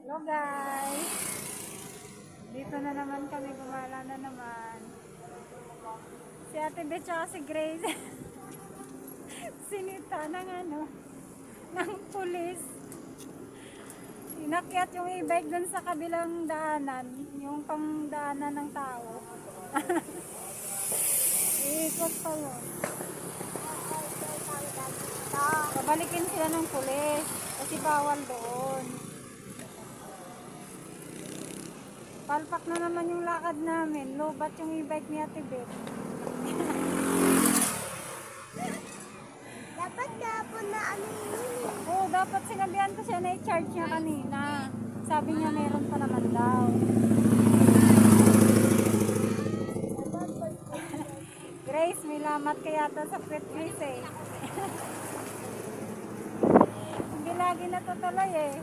Hello guys! Dito na naman kami, gumala na naman. Si Ate Beth at si Grace sinita ng pulis. Inakyat yung e-bike dun sa kabilang daanan, yung pangdaanan ng tao. Iikot pa yun. Pabalikin sila ng pulis kasi bawal doon. Palpak na naman yung lakad namin. Lobat yung e-bike ni Ate Beth. Dapat kapon na ano yun. Oo, dapat sinabihan ko siya na i-charge niya kanina. Sabi niya meron pa naman daw. Grace, may lamat ka yata sa pet Grace eh. Hindi lagi natutuloy eh.